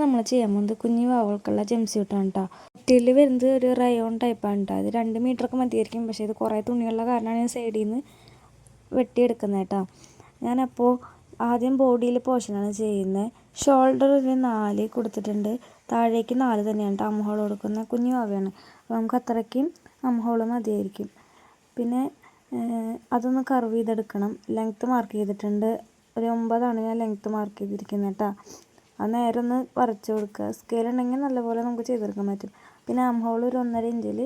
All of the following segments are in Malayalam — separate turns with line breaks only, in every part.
നമ്മൾ ചെയ്യാൻ പോകുന്നത് കുഞ്ഞു വാവകൾക്കുള്ള ജംപ് സ്യൂട്ടാണ് കേട്ടോ. കുട്ടിയിൽ വരുന്നത് ഒരു റയോൺ ടൈപ്പാണ് കേട്ടോ. അത് 2 മീറ്ററൊക്കെ മതിയായിരിക്കും. പക്ഷേ ഇത് കുറേ തുണിയുള്ള കാരണമാണ് ഞാൻ സൈഡിൽ നിന്ന് വെട്ടിയെടുക്കുന്നത് കേട്ടോ. ഞാനപ്പോൾ ആദ്യം ബോഡിയിൽ പോർഷനാണ് ചെയ്യുന്നത്. ഷോൾഡർ ഒരു 4 കൊടുത്തിട്ടുണ്ട്. താഴേക്ക് 4 തന്നെയാണ് കേട്ടോ. അംഹോൾ കൊടുക്കുന്ന കുഞ്ഞു വാവയാണ്. അപ്പോൾ നമുക്ക് അത്രയ്ക്കും അംഹോൾ മതിയായിരിക്കും. പിന്നെ അതൊന്ന് കർവ് ചെയ്തെടുക്കണം. ലെങ്ത്ത് മാർക്ക് ചെയ്തിട്ടുണ്ട്. ഒരു 9 ഞാൻ ലെങ്ത്ത് മാർക്ക് ചെയ്തിരിക്കുന്നത് കേട്ടോ. അത് നേരെ ഒന്ന് വരച്ച് കൊടുക്കുക. സ്കെയിൽ ഉണ്ടെങ്കിൽ നല്ലപോലെ നമുക്ക് ചെയ്തെടുക്കാൻ പറ്റും. പിന്നെ ആംഹോൾ ഒരു 1.5 ഇഞ്ചിൽ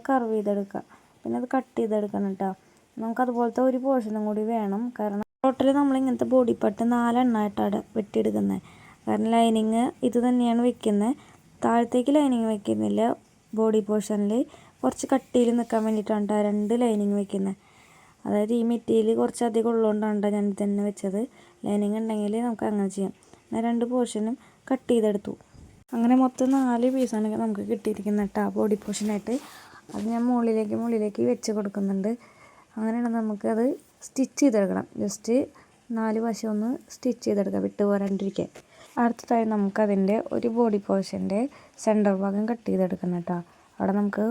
കർവ് ചെയ്തെടുക്കുക. പിന്നെ അത് കട്ട് ചെയ്തെടുക്കണം കേട്ടോ. നമുക്കതുപോലത്തെ ഒരു പോർഷനും കൂടി വേണം. കാരണം ടോട്ടൽ നമ്മളിങ്ങനത്തെ ബോഡി പാർട്ട് 4 എണ്ണമായിട്ടാണ് വെട്ടിയെടുക്കുന്നത്. കാരണം ലൈനിങ് ഇത് തന്നെയാണ് വെക്കുന്നത്. താഴത്തേക്ക് ലൈനിങ് വെക്കുന്നില്ല. ബോഡി പോർഷനിൽ കുറച്ച് കട്ടിയിൽ നിൽക്കാൻ വേണ്ടിയിട്ടാണ് 2 ലൈനിങ് വെക്കുന്നത്. അതായത് ഈ മെറ്റീരിയൽ കുറച്ച് അധികം ഉള്ളതുകൊണ്ടാണ് ഞാൻ ഇത് തന്നെ വെച്ചത്. ലൈനിങ് ഉണ്ടെങ്കിൽ നമുക്ക് അങ്ങനെ ചെയ്യാം. ഞാൻ 2 പോർഷനും കട്ട് ചെയ്തെടുത്തു. അങ്ങനെ മൊത്തം 4 പീസാണ് നമുക്ക് കിട്ടിയിരിക്കുന്നത് കേട്ടോ ബോഡി പോർഷനായിട്ട്. അത് ഞാൻ മുകളിലേക്ക് വെച്ച് കൊടുക്കുന്നുണ്ട്. അങ്ങനെയാണ് നമുക്കത് സ്റ്റിച്ച് ചെയ്തെടുക്കണം. ജസ്റ്റ് 4 വശം ഒന്ന് സ്റ്റിച്ച് ചെയ്തെടുക്കാം വിട്ട് പോരാണ്ടിരിക്കാൻ. അടുത്തതായി നമുക്കതിൻ്റെ ഒരു ബോഡി പോർഷൻ്റെ സെൻറ്റർ ഭാഗം കട്ട് ചെയ്തെടുക്കണം കേട്ടോ. അവിടെ നമുക്ക്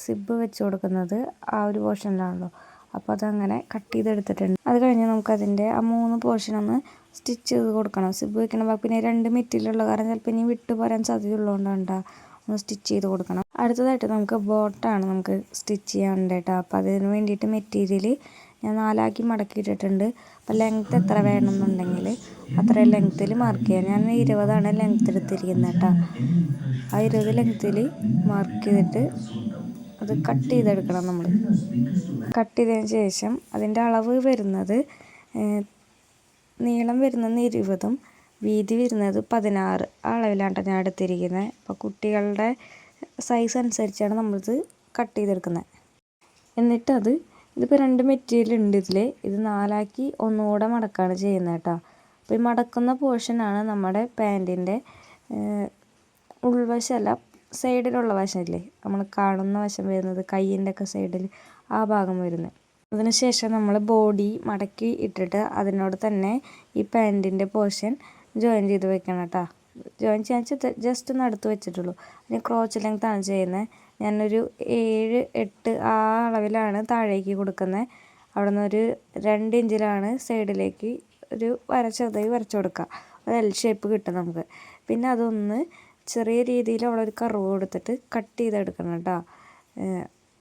സിബ് വെച്ച് കൊടുക്കുന്നത് ആ ഒരു പോർഷനിലാണല്ലോ. അപ്പോൾ അതങ്ങനെ കട്ട് ചെയ്തെടുത്തിട്ടുണ്ട്. അത് കഴിഞ്ഞ് നമുക്കതിൻ്റെ ആ 3 പോർഷനൊന്ന് സ്റ്റിച്ച് ചെയ്ത് കൊടുക്കണം. സിബ് വെക്കണം. പിന്നെ 2 മെറ്റീരിയലുള്ള കാരണം ചിലപ്പോൾ ഇനി വിട്ട് പോരാൻ സാധ്യതയുള്ളതുകൊണ്ടാണ് ഒന്ന് സ്റ്റിച്ച് ചെയ്ത് കൊടുക്കണം. അടുത്തതായിട്ട് നമുക്ക് ബോട്ടാണ് നമുക്ക് സ്റ്റിച്ച് ചെയ്യാനുണ്ട് കേട്ടോ. അപ്പോൾ അതിന് വേണ്ടിയിട്ട് മെറ്റീരിയൽ ഞാൻ 4 മടക്കിയിട്ടിട്ടുണ്ട്. അപ്പോൾ ലെങ്ത്ത് എത്ര വേണമെന്നുണ്ടെങ്കിൽ അത്രയും ലെങ്ത്തിൽ മാർക്ക് ചെയ്യാം. ഞാൻ 20 ലെങ്ത്ത് എടുത്തിരിക്കുന്നത് കേട്ടോ. ആ 20 ലെങ്ത്തിൽ മാർക്ക് ചെയ്തിട്ട് അത് കട്ട് ചെയ്തെടുക്കണം. നമ്മൾ കട്ട് ചെയ്തതിന് ശേഷം അതിൻ്റെ അളവ് വരുന്നത് നീളം വരുന്നത് 20ഉം വീതി വരുന്നത് 16 ആ അളവിലാണ് ഞാൻ എടുത്തിരിക്കുന്നത്. അപ്പോൾ കുട്ടികളുടെ സൈസ് അനുസരിച്ചാണ് നമ്മളിത് കട്ട് ചെയ്തെടുക്കുന്നത്. എന്നിട്ടത് ഇതിപ്പോൾ 2 മെറ്റീരിയൽ ഉണ്ട് ഇതിൽ. ഇത് 4 ഒന്നുകൂടെ മടക്കാണ് ചെയ്യുന്നത് കേട്ടോ. അപ്പോൾ ഈ മടക്കുന്ന പോർഷനാണ് നമ്മുടെ പാൻറ്റിൻ്റെ ഉൾവശമല്ല, സൈഡിലുള്ള വശമില്ലേ, നമ്മൾ കാണുന്ന വശം വരുന്നത് കയ്യിൻ്റെ ഒക്കെ സൈഡിൽ ആ ഭാഗം വരുന്നത്. അതിനുശേഷം നമ്മൾ ബോഡി മടക്കി ഇട്ടിട്ട് അതിനോട് തന്നെ ഈ പാൻറ്റിൻ്റെ പോർഷൻ ജോയിൻ ചെയ്ത് വെക്കണം കേട്ടോ. ജോയിൻ ചെയ്യാൻ ജസ്റ്റ് ഒന്ന് അടുത്ത് വെച്ചിട്ടുള്ളൂ. അതിന് ക്രോച്ച് ലെങ്ത്താണ് ചെയ്യുന്നത്. ഞാനൊരു 7-8 ആ അളവിലാണ് താഴേക്ക് കൊടുക്കുന്നത്. അവിടെ നിന്ന് ഒരു 2 ഇഞ്ചിലാണ് സൈഡിലേക്ക് ഒരു ചെറുതായി വരച്ച് കൊടുക്കുക. അത് എൽ ഷേപ്പ് കിട്ടും നമുക്ക്. പിന്നെ അതൊന്ന് ചെറിയ രീതിയിൽ അവിടെ ഒരു കർവ് കൊടുത്തിട്ട് കട്ട് ചെയ്തെടുക്കണം കേട്ടോ.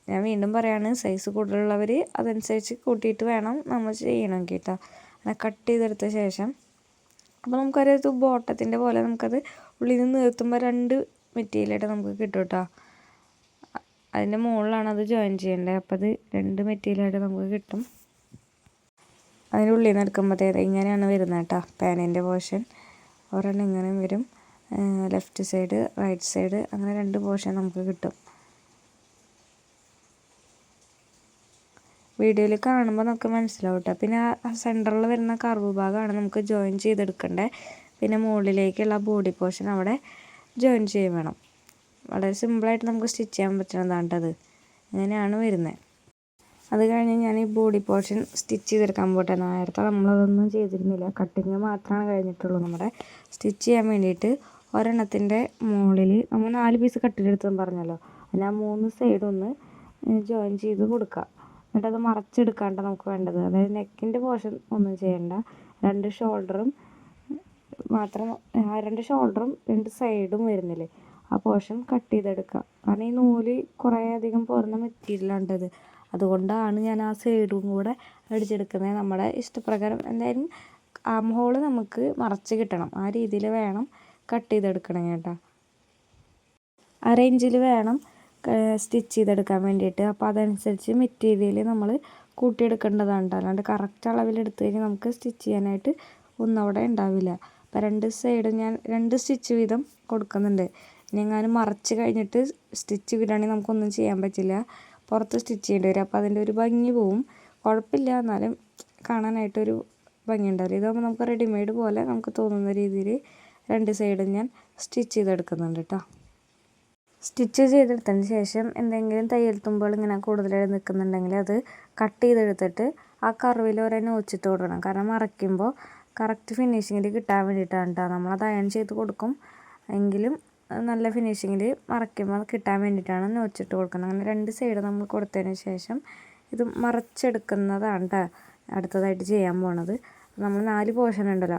ഞാൻ വീണ്ടും പറയാണ്, സൈസ് കൂടുതലുള്ളവർ അതനുസരിച്ച് കൂട്ടിയിട്ട് വേണം നമ്മൾ ചെയ്യണം കേട്ടോ. അങ്ങനെ കട്ട് ചെയ്തെടുത്ത ശേഷം അപ്പോൾ നമുക്കത് ബോട്ടത്തിൻ്റെ പോലെ നമുക്കത് ഉള്ളിൽ നിന്ന് നിർത്തുമ്പോൾ 2 മെറ്റീരിയലായിട്ട് നമുക്ക് കിട്ടും കേട്ടോ. അതിൻ്റെ മുകളിലാണ് അത് ജോയിൻ ചെയ്യേണ്ടത്. അപ്പോൾ അത് 2 മെറ്റീരിയലായിട്ട് നമുക്ക് കിട്ടും. അതിൻ്റെ ഉള്ളിൽ നിന്ന് എടുക്കുമ്പോഴത്തേക്ക് ഇങ്ങനെയാണ് വരുന്നത് കേട്ടോ പാനിൻ്റെ പോർഷൻ. ഒരെണ്ണം ഇങ്ങനെ വരും. ലെഫ്റ്റ് സൈഡ് റൈറ്റ് സൈഡ് അങ്ങനെ 2 പോർഷൻ നമുക്ക് കിട്ടും. വീഡിയോയിൽ കാണുമ്പോൾ നമുക്ക് മനസ്സിലാവും കേട്ടോ. പിന്നെ ആ സെൻറ്ററിൽ വരുന്ന കർവ് ഭാഗമാണ് നമുക്ക് ജോയിൻ ചെയ്തെടുക്കേണ്ടത്. പിന്നെ മുകളിലേക്കുള്ള ബോഡി പോർഷൻ അവിടെ ജോയിൻ ചെയ്യും വേണം. വളരെ സിമ്പിളായിട്ട് നമുക്ക് സ്റ്റിച്ച് ചെയ്യാൻ പറ്റുന്നതാണ് അത്. ഇങ്ങനെയാണ് വരുന്നത്. അത് കഴിഞ്ഞ് ഞാൻ ഈ ബോഡി പോർഷൻ സ്റ്റിച്ച് ചെയ്തെടുക്കാൻ പോട്ടെ. നേരത്തെ നമ്മളതൊന്നും ചെയ്തിരുന്നില്ല. കട്ടിങ് മാത്രമാണ് കഴിഞ്ഞിട്ടുള്ളൂ. നമ്മുടെ സ്റ്റിച്ച് ചെയ്യാൻ വേണ്ടിയിട്ട് ഒരെണ്ണത്തിൻ്റെ മുകളിൽ നമ്മൾ 4 പീസ് കട്ടിലെടുത്തെന്ന് പറഞ്ഞല്ലോ. അതിന് ആ 3 സൈഡൊന്ന് ജോയിൻ ചെയ്ത് കൊടുക്കുക. എന്നിട്ടത് മറച്ചെടുക്കാണ്ട് നമുക്ക് വേണ്ടത്. അതായത് നെക്കിൻ്റെ പോർഷൻ ഒന്നും ചെയ്യണ്ട. 2 ഷോൾഡറും മാത്രം, 2 ഷോൾഡറും 2 സൈഡും വരുന്നില്ലേ, ആ പോർഷൻ കട്ട് ചെയ്തെടുക്കുക. കാരണം ഈ നൂല് കുറേ അധികം പോരുന്ന മെറ്റീരിയലാണ്ടത്. അതുകൊണ്ടാണ് ഞാൻ ആ സൈഡും കൂടെ അടിച്ചെടുക്കുന്നത്. നമ്മുടെ ഇഷ്ടപ്രകാരം എന്തായാലും ആം ഹോൾ നമുക്ക് മറച്ച് കിട്ടണം. ആ രീതിയിൽ വേണം കട്ട് ചെയ്തെടുക്കണം കേട്ടോ. 1/2 ഇഞ്ചിൽ വേണം സ്റ്റിച്ച് ചെയ്തെടുക്കാൻ വേണ്ടിയിട്ട്. അപ്പോൾ അതനുസരിച്ച് മെറ്റീരിയൽ നമ്മൾ കൂട്ടിയെടുക്കേണ്ടതാണ് കേട്ടോ. അല്ലാണ്ട് കറക്റ്റ് അളവിലെടുത്ത് കഴിഞ്ഞാൽ നമുക്ക് സ്റ്റിച്ച് ചെയ്യാനായിട്ട് ഒന്നും അവിടെ ഉണ്ടാവില്ല. അപ്പോൾ 2 സൈഡും ഞാൻ 2 സ്റ്റിച്ച് വീതം കൊടുക്കുന്നുണ്ട്. ഇനി എങ്ങാനും മറച്ച് കഴിഞ്ഞിട്ട് സ്റ്റിച്ച് വിടുകയാണെങ്കിൽ നമുക്കൊന്നും ചെയ്യാൻ പറ്റില്ല. പുറത്ത് സ്റ്റിച്ച് ചെയ്യേണ്ടി വരും. അപ്പോൾ അതിൻ്റെ ഒരു ഭംഗി പോവും. കുഴപ്പമില്ല, എന്നാലും കാണാനായിട്ടൊരു ഭംഗി ഉണ്ടാവില്ല. ഇതാകുമ്പോൾ നമുക്ക് റെഡിമെയ്ഡ് പോലെ നമുക്ക് തോന്നുന്ന രീതിയിൽ 2 സൈഡും ഞാൻ സ്റ്റിച്ച് ചെയ്തെടുക്കുന്നുണ്ട് കേട്ടോ. സ്റ്റിച്ച് ചെയ്തെടുത്തതിന് ശേഷം എന്തെങ്കിലും തയ്യൽ തുമ്പുകൾ ഇങ്ങനെ കൂടുതലായി നിൽക്കുന്നുണ്ടെങ്കിൽ അത് കട്ട് ചെയ്തെടുത്തിട്ട് ആ കർവിൽ ഒരേ നോച്ചിട്ട് കൊടുക്കണം. കാരണം മറയ്ക്കുമ്പോൾ കറക്റ്റ് ഫിനിഷിങ്ങിൽ കിട്ടാൻ വേണ്ടിയിട്ടാണ് കേട്ടോ. നമ്മളത് അയൺ ചെയ്ത് കൊടുക്കും. എങ്കിലും നല്ല ഫിനിഷിങ്ങിൽ മറയ്ക്കുമ്പോൾ കിട്ടാൻ വേണ്ടിയിട്ടാണ് നോച്ചിട്ട് കൊടുക്കുന്നത്. അങ്ങനെ 2 സൈഡ് നമ്മൾ കൊടുത്തതിന് ശേഷം ഇത് മറച്ചെടുക്കുന്നതാണ് കേട്ടോ അടുത്തതായിട്ട് ചെയ്യാൻ പോണത്. നമ്മൾ 4 പോർഷൻ ഉണ്ടല്ലോ,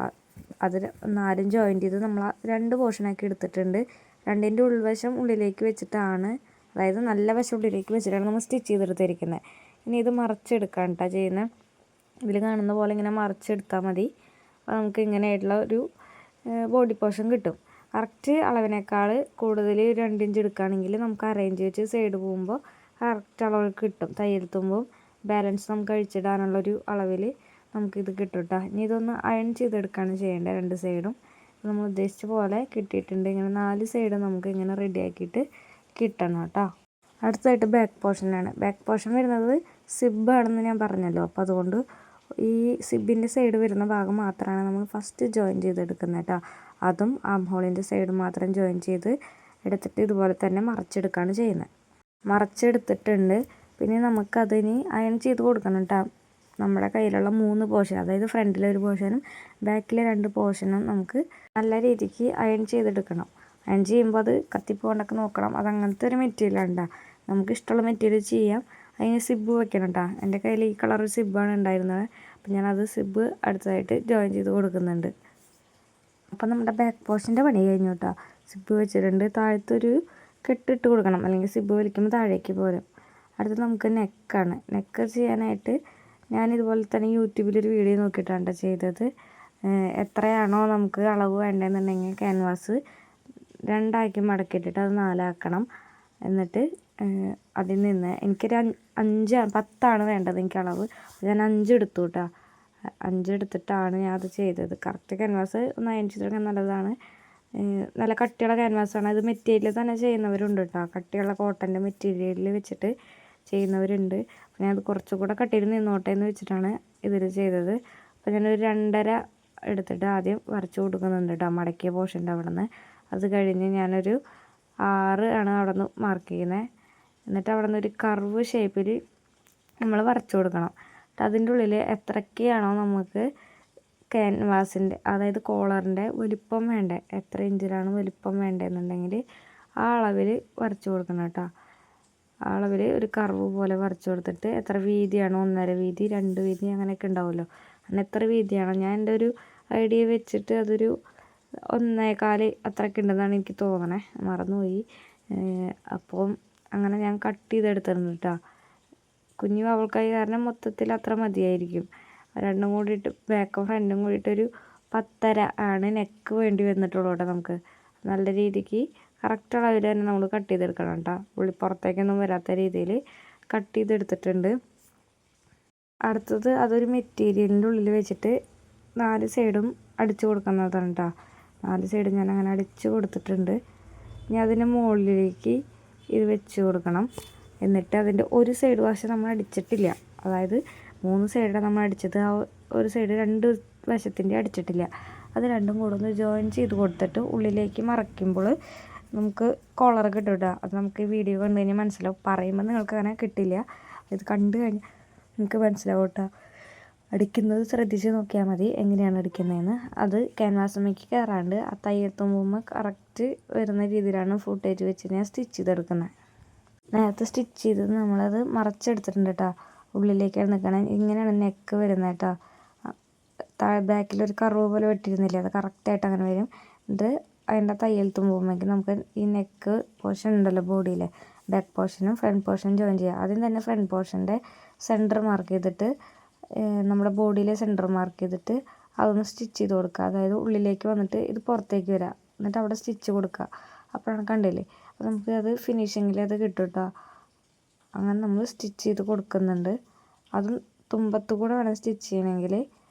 അത് 4ഉം ജോയിൻറ്റ് ചെയ്ത് നമ്മൾ 2 പോർഷനാക്കി എടുത്തിട്ടുണ്ട്. 2ൻ്റെ ഉൾവശം ഉള്ളിലേക്ക് വെച്ചിട്ടാണ്, അതായത് നല്ല വശം ഉള്ളിലേക്ക് വെച്ചിട്ടാണ് നമ്മൾ സ്റ്റിച്ച് ചെയ്തെടുത്തിരിക്കുന്നത്. ഇനി ഇത് മറച്ചെടുക്കാൻ കേട്ടോ ചെയ്യുന്നത്. ഇതിൽ കാണുന്ന പോലെ ഇങ്ങനെ മറച്ചെടുത്താൽ മതി. അപ്പോൾ നമുക്ക് ഇങ്ങനെയായിട്ടുള്ള ഒരു ബോഡി പോർഷൻ കിട്ടും. കറക്റ്റ് അളവിനേക്കാൾ കൂടുതൽ 2 ഇഞ്ച് എടുക്കുകയാണെങ്കിൽ നമുക്ക് അറേഞ്ച് വെച്ച് സൈഡ് പോകുമ്പോൾ കറക്റ്റ് അളവ് കിട്ടും. തയ്യൽ തുമ്പും ബാലൻസ് നമുക്ക് അഴിച്ചിടാനുള്ളൊരു അളവിൽ നമുക്കിത് കിട്ടും കേട്ടോ. ഇനി ഇതൊന്ന് അയൺ ചെയ്തെടുക്കുകയാണ് ചെയ്യേണ്ടത്. 2 സൈഡും നമ്മൾ ഉദ്ദേശിച്ച പോലെ കിട്ടിയിട്ടുണ്ട്. ഇങ്ങനെ 4 സൈഡ് നമുക്ക് ഇങ്ങനെ റെഡി ആക്കിയിട്ട് കിട്ടണം കേട്ടോ. അടുത്തതായിട്ട് ബാക്ക് പോർഷനാണ്. ബാക്ക് പോർഷൻ വരുന്നത് സിബാണെന്ന് ഞാൻ പറഞ്ഞല്ലോ. അപ്പോൾ അതുകൊണ്ട് ഈ സിബിൻ്റെ സൈഡ് വരുന്ന ഭാഗം മാത്രമാണ് നമ്മൾ ഫസ്റ്റ് ജോയിൻ ചെയ്തെടുക്കുന്നത് കേട്ടോ. അതും ആം ഹോളിൻ്റെ സൈഡ് മാത്രം ജോയിൻ ചെയ്ത് എടുത്തിട്ട് ഇതുപോലെ തന്നെ മറച്ചെടുക്കുകയാണ് ചെയ്യുന്നത്. മറച്ചെടുത്തിട്ടുണ്ട്. പിന്നെ നമുക്കതിന് അയൺ ചെയ്ത് കൊടുക്കണം കേട്ടോ. നമ്മുടെ കയ്യിലുള്ള 3 പോർഷൻ, അതായത് ഫ്രണ്ടിലെ ഒരു പോർഷനും ബാക്കിലെ 2 പോർഷനും നമുക്ക് നല്ല രീതിക്ക് അയൺ ചെയ്തെടുക്കണം. അയൺ ചെയ്യുമ്പോൾ അത് കത്തിപ്പോണ്ടൊക്കെ നോക്കണം. അത് അങ്ങനത്തെ ഒരു മെറ്റീരിയലാണ് കേട്ടോ. നമുക്ക് ഇഷ്ടമുള്ള മെറ്റീരിയൽ ചെയ്യാം. അതിന് സിബ് വെക്കണം കേട്ടോ. എൻ്റെ കയ്യിൽ ഈ കളർ സിബാണ് ഉണ്ടായിരുന്നത്. അപ്പം ഞാനത് സിബ് അടുത്തതായിട്ട് ജോയിൻ ചെയ്ത് കൊടുക്കുന്നുണ്ട്. അപ്പം നമ്മുടെ ബാക്ക് പോർഷൻ്റെ പണി കഴിഞ്ഞു കേട്ടോ. സിബ് വെച്ചിട്ടുണ്ട്. താഴത്തൊരു കെട്ടിട്ട് കൊടുക്കണം, അല്ലെങ്കിൽ സിബ് വലിക്കുമ്പോൾ താഴേക്ക് പോരും. അടുത്ത് നമുക്ക് നെക്കാണ്. നെക്ക് ചെയ്യാനായിട്ട് ഞാനിതുപോലെ തന്നെ യൂട്യൂബിലൊരു വീഡിയോ നോക്കിയിട്ടാണ് ചെയ്തത്. എത്രയാണോ നമുക്ക് അളവ് വേണ്ടതെന്നുണ്ടെങ്കിൽ ക്യാൻവാസ് 2 മടക്കിയിട്ടിട്ട് അത് 4 എന്നിട്ട് അതിൽ നിന്ന് എനിക്കൊരു 10 വേണ്ടത് എനിക്ക് അളവ്. ഞാൻ 5 എടുത്തു കേട്ടോ. 5 എടുത്തിട്ടാണ് ഞാൻ അത് ചെയ്തത്. കറക്റ്റ് ക്യാൻവാസ് ഒന്ന് അയൺ ചെയ്തെടുക്കാൻ നല്ലതാണ്. നല്ല കട്ടിയുള്ള ക്യാൻവാസാണ്. അത് മെറ്റീരിയൽ തന്നെ ചെയ്യുന്നവരുണ്ട് കേട്ടോ. കട്ടിയുള്ള കോട്ടൻ്റെ മെറ്റീരിയലിൽ വെച്ചിട്ട് ചെയ്യുന്നവരുണ്ട്. അപ്പോൾ ഞാനത് കുറച്ചുകൂടെ കട്ടിയിൽ നിന്നോട്ടെ എന്ന് വെച്ചിട്ടാണ് ഇതിൽ ചെയ്തത്. അപ്പോൾ ഞാനൊരു 2.5 എടുത്തിട്ട് ആദ്യം വരച്ച് കൊടുക്കുന്നുണ്ട് കേട്ടോ, മടക്കിയ പോർഷൻ്റെ അവിടെ നിന്ന്. അത് കഴിഞ്ഞ് ഞാനൊരു 6 ആണ് അവിടെ നിന്ന് മാർക്ക് ചെയ്യുന്നത്. എന്നിട്ട് അവിടെ നിന്ന് ഒരു കർവ് ഷേപ്പിൽ നമ്മൾ വരച്ചു കൊടുക്കണം. അതിൻ്റെ ഉള്ളിൽ എത്രയൊക്കെയാണോ നമുക്ക് ക്യാൻവാസിൻ്റെ, അതായത് കോളറിൻ്റെ വലിപ്പം വേണ്ടേ, എത്ര ഇഞ്ചിലാണ് വലിപ്പം വേണ്ടതെന്നുണ്ടെങ്കിൽ ആ അളവിൽ വരച്ചു കൊടുക്കണം കേട്ടോ. ആ അളവിൽ ഒരു കർവ് പോലെ വരച്ചു കൊടുത്തിട്ട് എത്ര വീതിയാണോ, 1.5 വീതി, 2 വീതി അങ്ങനെയൊക്കെ ഉണ്ടാവുമല്ലോ, അങ്ങനെ എത്ര വീതിയാണോ, ഞാൻ എൻ്റെ ഒരു ഐഡിയ വെച്ചിട്ട് അതൊരു 1.25 അത്രയൊക്കെ ഉണ്ടെന്നാണ് എനിക്ക് തോന്നണേ, മറന്നുപോയി. അപ്പം അങ്ങനെ ഞാൻ കട്ട് ചെയ്തെടുത്തിട്ടുണ്ട് കേട്ടോ. കുഞ്ഞു അവൾക്കായി കാരണം മൊത്തത്തിൽ അത്ര മതിയായിരിക്കും. 2 കൂടിയിട്ട് ബാക്കും ഫ്രണ്ടും കൂടിയിട്ടൊരു 10.5 ആണ് നെക്ക് വേണ്ടി വന്നിട്ടുള്ളൂ കേട്ടോ. നമുക്ക് നല്ല രീതിക്ക് കറക്റ്റ് അളവിൽ തന്നെ നമ്മൾ കട്ട് ചെയ്തെടുക്കണം കേട്ടോ. പുറത്തേക്കൊന്നും വരാത്ത രീതിയിൽ കട്ട് ചെയ്തെടുത്തിട്ടുണ്ട്. അടുത്തത് അതൊരു മെറ്റീരിയലിൻ്റെ ഉള്ളിൽ വെച്ചിട്ട് 4 സൈഡും അടിച്ചു കൊടുക്കുന്നതാണ് കേട്ടോ. 4 സൈഡും ഞാൻ അങ്ങനെ അടിച്ചു കൊടുത്തിട്ടുണ്ട്. ഇനി അതിന് മുകളിലേക്ക് ഇത് വെച്ച് കൊടുക്കണം. എന്നിട്ട് അതിൻ്റെ ഒരു സൈഡ് വശം നമ്മൾ അടിച്ചിട്ടില്ല, അതായത് 3 സൈഡാണ് നമ്മൾ അടിച്ചത്. ആ ഒരു സൈഡ് 2 വശത്തിൻ്റെ അടിച്ചിട്ടില്ല. അത് രണ്ടും കൂടെ ഒന്ന് ജോയിൻ ചെയ്ത് കൊടുത്തിട്ട് ഉള്ളിലേക്ക് മറയ്ക്കുമ്പോൾ നമുക്ക് കോളർ കിട്ടും കേട്ടോ. അത് നമുക്ക് വീഡിയോ കണ്ടു കഴിഞ്ഞാൽ മനസ്സിലാവും. പറയുമ്പോൾ നിങ്ങൾക്ക് അങ്ങനെ കിട്ടില്ല, ഇത് കണ്ടു കഴിഞ്ഞാൽ നിങ്ങൾക്ക് മനസ്സിലാവും കേട്ടോ. അടിക്കുന്നത് ശ്രദ്ധിച്ച് നോക്കിയാൽ മതി എങ്ങനെയാണ് അടിക്കുന്നതെന്ന്. അത് ക്യാൻവാസുമ്മേക്ക് കയറാണ്ട് ആ തയ്യൽ തുമ്പുമ്പോൾ കറക്റ്റ് വരുന്ന രീതിയിലാണ് ഫുട്ടേജ് വെച്ച് ഞാൻ സ്റ്റിച്ച് ചെയ്തെടുക്കുന്നത്. നേരത്തെ സ്റ്റിച്ച് ചെയ്തത് നമ്മളത് മറച്ചെടുത്തിട്ടുണ്ട് കേട്ടോ. ഉള്ളിലേക്കാണ് നിൽക്കണം. ഇങ്ങനെയാണ് നെക്ക് വരുന്നത് കേട്ടോ. ബാക്കിലൊരു കർവ് പോലെ വെട്ടിയിരുന്നില്ലേ, അത് കറക്റ്റായിട്ട് അങ്ങനെ വരും. ഇത് അതിൻ്റെ തയ്യൽ തുമ്പുമ്പോഴേക്കും നമുക്ക് ഈ നെക്ക് പോർഷൻ ഉണ്ടല്ലോ, ബോഡിയിലെ ബാക്ക് പോർഷനും ഫ്രണ്ട് പോർഷനും ജോയിൻ ചെയ്യാം. ആദ്യം തന്നെ ഫ്രണ്ട് പോർഷൻ്റെ സെൻറ്റർ മാർക്ക് ചെയ്തിട്ട് നമ്മുടെ ബോഡിയിലെ സെൻറ്റർ മാർക്ക് ചെയ്തിട്ട് അതൊന്ന് സ്റ്റിച്ച് ചെയ്ത് കൊടുക്കുക. അതായത് ഉള്ളിലേക്ക് വന്നിട്ട് ഇത് പുറത്തേക്ക് വരിക, എന്നിട്ട് അവിടെ സ്റ്റിച്ച് കൊടുക്കുക. അപ്പോഴാണ് കണ്ടില്ലേ, അപ്പോൾ നമുക്ക് അത് ഫിനിഷിങ്ങിൽ അത് കിട്ടും കേട്ടോ. അങ്ങനെ നമ്മൾ സ്റ്റിച്ച് ചെയ്ത് കൊടുക്കുന്നുണ്ട്. അതും തുമ്പത്ത് കൂടെ വേണം സ്റ്റിച്ച് ചെയ്യണമെങ്കിൽ,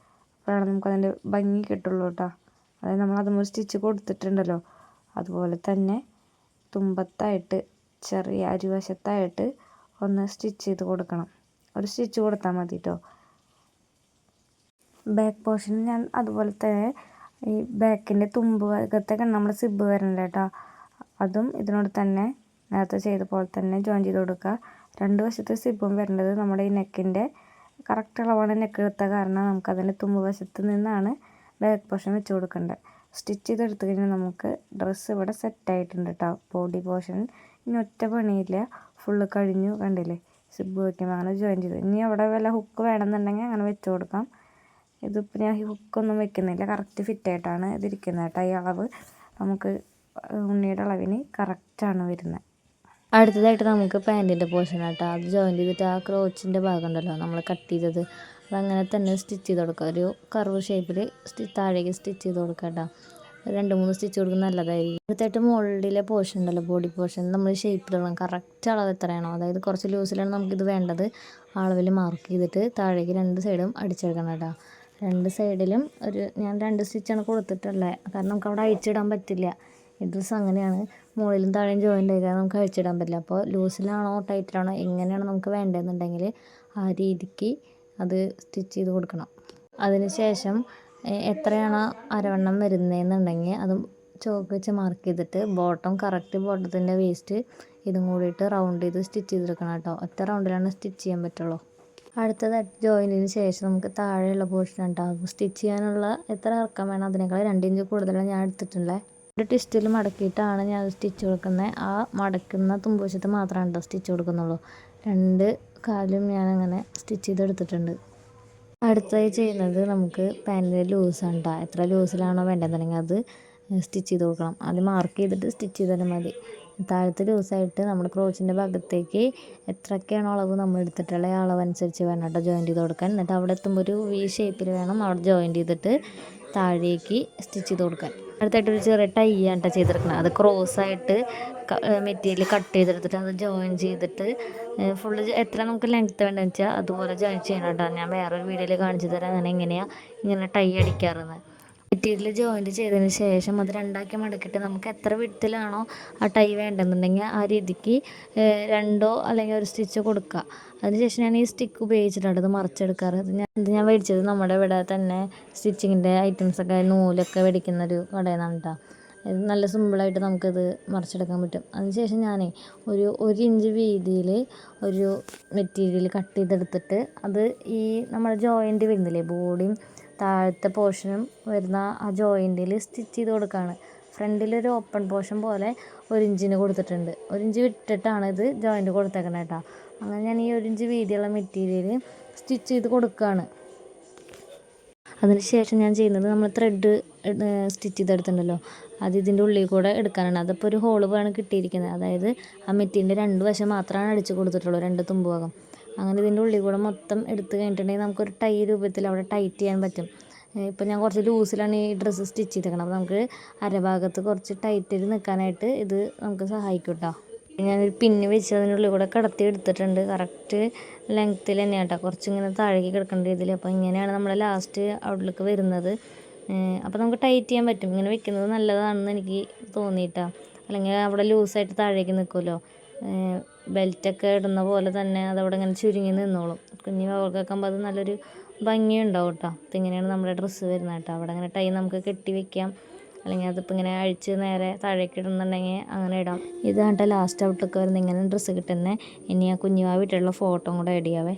അപ്പോഴാണ് നമുക്കതിൻ്റെ ഭംഗി കിട്ടുള്ളൂ കേട്ടോ. അതായത് നമ്മൾ അതുമ്പോൾ സ്റ്റിച്ച് കൊടുത്തിട്ടുണ്ടല്ലോ, അതുപോലെ തന്നെ തുമ്പത്തായിട്ട് ചെറിയ അരിവശത്തായിട്ട് ഒന്ന് സ്റ്റിച്ച് ചെയ്ത് കൊടുക്കണം. ഒരു സ്റ്റിച്ച് കൊടുത്താൽ മതി കേട്ടോ. ബാക്ക് പോർഷനിൽ ഞാൻ അതുപോലെ തന്നെ ഈ ബാക്കിൻ്റെ തുമ്പ് ഭാഗത്തൊക്കെ നമ്മൾ സിബ് വരണ്ട കേട്ടോ. അതും ഇതിനോട് തന്നെ നേരത്തെ ചെയ്ത പോലെ തന്നെ ജോയിൻ ചെയ്ത് കൊടുക്കുക. 2 വശത്തെ സിബും വരേണ്ടത് നമ്മുടെ ഈ നെക്കിൻ്റെ കറക്റ്റ് അളവാണ് നെക്ക് എടുത്ത കാരണം നമുക്കതിൻ്റെ തുമ്പ് വശത്ത് നിന്നാണ് ബാക്ക് പോർഷൻ വെച്ച് കൊടുക്കേണ്ടത്. സ്റ്റിച്ച് ചെയ്തെടുത്ത് കഴിഞ്ഞാൽ നമുക്ക് ഡ്രസ്സ് ഇവിടെ സെറ്റായിട്ടുണ്ട് കേട്ടോ. ബോഡി പോർഷൻ ഇനി ഒറ്റ പണിയില്ല, ഫുള്ള് കഴിഞ്ഞു. കണ്ടില്ലേ, സിബ് വയ്ക്കുമ്പോൾ അങ്ങനെ ജോയിൻ ചെയ്തു. ഇനി അവിടെ വല്ല ഹുക്ക് വേണമെന്നുണ്ടെങ്കിൽ അങ്ങനെ വെച്ച് കൊടുക്കാം. ഇതിപ്പോൾ ഞാൻ ഹുക്കൊന്നും വെക്കുന്നില്ല, കറക്റ്റ് ഫിറ്റായിട്ടാണ് ഇതിരിക്കുന്നത് കേട്ടോ. ഈ അളവ് നമുക്ക് ഉണ്ണിയുടെ അളവിന് കറക്റ്റാണ് വരുന്നത്. അടുത്തതായിട്ട് നമുക്ക് പാൻറ്റിൻ്റെ പോർഷൻ കേട്ടോ. അത് ജോയിൻ ചെയ്തിട്ട് ആ ക്രോച്ചിൻ്റെ ഭാഗം ഉണ്ടല്ലോ നമ്മൾ കട്ട് ചെയ്തത്, അതങ്ങനെ തന്നെ സ്റ്റിച്ച് ചെയ്ത് കൊടുക്കുക. ഒരു കർവ് ഷേപ്പിൽ താഴേക്ക് സ്റ്റിച്ച് ചെയ്ത് കൊടുക്കുക കേട്ടോ. 2-3 സ്റ്റിച്ച് കൊടുക്കുന്നത് നല്ലതായിരിക്കും. അടുത്തായിട്ട് മുകളിലെ പോർഷൻ ഉണ്ടല്ലോ, ബോഡി പോർഷൻ നമ്മൾ ഷേപ്പിൽ തുടങ്ങാം. കറക്റ്റ് അളവ് എത്രയാണോ, അതായത് കുറച്ച് ലൂസിലാണ് നമുക്കിത് വേണ്ടത്, അളവിൽ മാർക്ക് ചെയ്തിട്ട് താഴേക്ക് 2 സൈഡും അടിച്ചെടുക്കണം കേട്ടോ. 2 സൈഡിലും ഞാൻ 2 സ്റ്റിച്ചാണ് കൊടുത്തിട്ടുള്ളത്, കാരണം നമുക്ക് അവിടെ അഴിച്ചിടാൻ പറ്റില്ല. ഈ ഡ്രസ്സ് അങ്ങനെയാണ്, മുകളിലും താഴെയും ജോയിൻ്റ് ആയി നമുക്ക് അഴിച്ചിടാൻ പറ്റില്ല. അപ്പോൾ ലൂസിലാണോ ടൈറ്റിലാണോ എങ്ങനെയാണ് നമുക്ക് വേണ്ടതെന്നുണ്ടെങ്കിൽ ആ രീതിക്ക് അത് സ്റ്റിച്ച് ചെയ്ത് കൊടുക്കണം. അതിന് ശേഷം എത്രയാണോ അരവണ്ണം വരുന്നതെന്നുണ്ടെങ്കിൽ അതും ചോക്ക് വെച്ച് മാർക്ക് ചെയ്തിട്ട് കറക്റ്റ് ബോട്ടത്തിൻ്റെ വേസ്റ്റ് ഇതും കൂടിയിട്ട് റൗണ്ട് ചെയ്ത് സ്റ്റിച്ച് ചെയ്തെടുക്കണം കേട്ടോ. ഒറ്റ റൗണ്ടിലാണ് സ്റ്റിച്ച് ചെയ്യാൻ പറ്റുള്ളൂ. അടുത്തതായിട്ട് ജോയിൻറ്റിന് ശേഷം നമുക്ക് താഴെയുള്ള പോർഷൻ ഉണ്ടാകും സ്റ്റിച്ച് ചെയ്യാനുള്ള എത്ര ഇറക്കം വേണം അതിനേക്കാൾ 2 ഇഞ്ച് കൂടുതലാണ് ഞാൻ എടുത്തിട്ടുള്ളത്. ഒരു ട്വിസ്റ്റിൽ മടക്കിയിട്ടാണ് ഞാൻ സ്റ്റിച്ച് കൊടുക്കുന്നത്. ആ മടക്കുന്ന തുമ്പുവശത്ത് മാത്രമാണ് കേട്ടോ സ്റ്റിച്ച് കൊടുക്കുന്നുള്ളൂ. 2 കാലും ഞാനങ്ങനെ സ്റ്റിച്ച് ചെയ്തെടുത്തിട്ടുണ്ട്. അടുത്തതായി ചെയ്യുന്നത് നമുക്ക് പാൻറ്റിൻ്റെ ലൂസാണ് കേട്ടോ. എത്ര ലൂസിലാണോ വേണ്ടതെന്നുണ്ടെങ്കിൽ അത് സ്റ്റിച്ച് ചെയ്ത് കൊടുക്കണം. അത് മാർക്ക് ചെയ്തിട്ട് സ്റ്റിച്ച് ചെയ്താലും മതി. താഴത്തെ ലൂസായിട്ട് നമ്മുടെ ക്രോച്ചിൻ്റെ ഭാഗത്തേക്ക് എത്രയൊക്കെയാണോ അളവ് നമ്മൾ എടുത്തിട്ടുള്ള ആ അളവനുസരിച്ച് വേണം കേട്ടോ ജോയിൻ ചെയ്ത് കൊടുക്കാൻ. എന്നിട്ട് അവിടെ എത്തുമ്പോൾ ഒരു വി ഷേപ്പിൽ വേണം അവിടെ ജോയിൻ ചെയ്തിട്ട് താഴേക്ക് സ്റ്റിച്ച് ചെയ്ത് കൊടുക്കാൻ. അടുത്തായിട്ടൊരു ചെറിയ ടൈ ആണ് കേട്ടോ ചെയ്തെടുക്കണം. അത് ക്രോസായിട്ട് മെറ്റീരിയൽ കട്ട് ചെയ്തെടുത്തിട്ട് അത് ജോയിൻ ചെയ്തിട്ട് ഫുള്ള് എത്ര നമുക്ക് ലെങ്ത്ത് വേണ്ടതെന്ന് വെച്ചാൽ അതുപോലെ ജോയിൻ ചെയ്യണം കേട്ടോ. ഞാൻ വേറൊരു വീഡിയോയിൽ കാണിച്ചു തരാം അങ്ങനെ എങ്ങനെയാണ് ഇങ്ങനെ ടൈ അടിക്കാറെന്ന്. മെറ്റീരിയൽ ജോയിൻറ്റ് ചെയ്തതിന് ശേഷം അത് 2ആക്കി മടക്കിയിട്ട് നമുക്ക് എത്ര വിഡ്ത്തിലാണോ ആ ടൈ വേണ്ടെന്നുണ്ടെങ്കിൽ ആ രീതിക്ക് 2 അല്ലെങ്കിൽ 1 സ്റ്റിച്ച് കൊടുക്കുക. അതിനുശേഷം ഞാൻ ഈ സ്റ്റിക്ക് ഉപയോഗിച്ചിട്ടാണ് ഇത് മറിച്ചെടുക്കാറ്. ഇത് ഞാൻ മേടിച്ചത് നമ്മുടെ ഇവിടെ തന്നെ സ്റ്റിച്ചിങ്ങിൻ്റെ ഐറ്റംസൊക്കെ നൂലൊക്കെ മേടിക്കുന്നൊരു കടയിൽ നിന്നാണ് കേട്ടോ. ഇത് നല്ല സിമ്പിളായിട്ട് നമുക്കിത് മറിച്ചെടുക്കാൻ പറ്റും. അതിനുശേഷം ഞാൻ ഒരു 1 ഇഞ്ച് വീതിയിൽ ഒരു മെറ്റീരിയൽ കട്ട് ചെയ്തെടുത്തിട്ട് അത് ഈ നമ്മുടെ ജോയിൻറ്റ് വരുന്നില്ലേ, ബോഡിയും താഴത്തെ പോർഷനും വരുന്ന ആ ജോയിൻറ്റിൽ സ്റ്റിച്ച് ചെയ്ത് കൊടുക്കുകയാണ്. ഫ്രണ്ടിലൊരു ഓപ്പൺ പോർഷൻ പോലെ 1 ഇഞ്ചിന് കൊടുത്തിട്ടുണ്ട്. 1 ഇഞ്ച് വിട്ടിട്ടാണ് ഇത് ജോയിൻറ്റ് കൊടുത്തേക്കണം കേട്ടോ. അങ്ങനെ ഞാൻ ഈ 1 ഇഞ്ച് വീതിയുള്ള മെറ്റീരിയൽ സ്റ്റിച്ച് ചെയ്ത് കൊടുക്കുകയാണ്. അതിനുശേഷം ഞാൻ ചെയ്യുന്നത് നമ്മൾ ത്രെഡ് സ്റ്റിച്ച് ചെയ്തെടുത്തിട്ടുണ്ടല്ലോ, അത് ഇതിൻ്റെ ഉള്ളിൽ കൂടെ എടുക്കാനാണ്. അതിപ്പോൾ ഒരു ഹോള് പോയാണ് കിട്ടിയിരിക്കുന്നത്. അതായത് ആ മെറ്റീരിയലിൻ്റെ 2 വശം മാത്രമാണ് അടിച്ച് കൊടുത്തിട്ടുള്ളൂ, 2 തുമ്പ് ഭാഗം. അങ്ങനെ ഇതിൻ്റെ ഉള്ളിൽ കൂടെ മൊത്തം എടുത്ത് കഴിഞ്ഞിട്ടുണ്ടെങ്കിൽ നമുക്കൊരു ടൈ രൂപത്തിൽ അവിടെ ടൈറ്റ് ചെയ്യാൻ പറ്റും. ഇപ്പോൾ ഞാൻ കുറച്ച് ലൂസിലാണ് ഈ ഡ്രസ്സ് സ്റ്റിച്ച് ചെയ്തേക്കണം. അപ്പോൾ നമുക്ക് അരഭാഗത്ത് കുറച്ച് ടൈറ്റിൽ നിൽക്കാനായിട്ട് ഇത് നമുക്ക് സഹായിക്കും കേട്ടോ. ഞാനൊരു പിന്ന് വെച്ച് അതിനുള്ളിൽ കൂടെ കടത്തി എടുത്തിട്ടുണ്ട്. കറക്റ്റ് ലെങ്ത്തിൽ തന്നെയാണ് കേട്ടോ, കുറച്ചിങ്ങനെ താഴേക്ക് കിടക്കേണ്ട രീതിയിൽ. അപ്പോൾ ഇങ്ങനെയാണ് നമ്മൾ ലാസ്റ്റ് ഔട്ട്ലുക്ക് വരുന്നത്. അപ്പോൾ നമുക്ക് ടൈറ്റ് ചെയ്യാൻ പറ്റും. ഇങ്ങനെ വെക്കുന്നത് നല്ലതാണെന്ന് എനിക്ക് തോന്നിയിട്ടാ, അല്ലെങ്കിൽ അവിടെ ലൂസായിട്ട് താഴേക്ക് നിൽക്കുമല്ലോ. ബെൽറ്റൊക്കെ ഇടുന്ന പോലെ തന്നെ അതവിടെ ഇങ്ങനെ ചുരുങ്ങി നിന്നോളും. കുഞ്ഞു മകൾക്കൊക്കെ ആകുമ്പോൾ അത് നല്ലൊരു ഭംഗിയുണ്ടാവും കേട്ടോ. ഇങ്ങനെയാണ് നമ്മുടെ ഡ്രസ്സ് വരുന്നത് കേട്ടോ. അവിടെ ഇങ്ങനെ ടൈ നമുക്ക് കെട്ടി വെക്കാം, അല്ലെങ്കിൽ അതിപ്പോൾ ഇങ്ങനെ അഴിച്ച് നേരെ താഴേക്ക് ഇടുന്നുണ്ടെങ്കിൽ അങ്ങനെ ഇടാം. ഇതാണ് ലാസ്റ്റ് ഔട്ടൊക്കെ വരുന്നത്. ഇങ്ങനെ ഡ്രസ്സ് കിട്ടുന്നത്. ഇനി ആ കുഞ്ഞുവാ വീട്ടിലുള്ള ഫോട്ടോ കൂടെ ആഡ് ചെയ്യാവേ.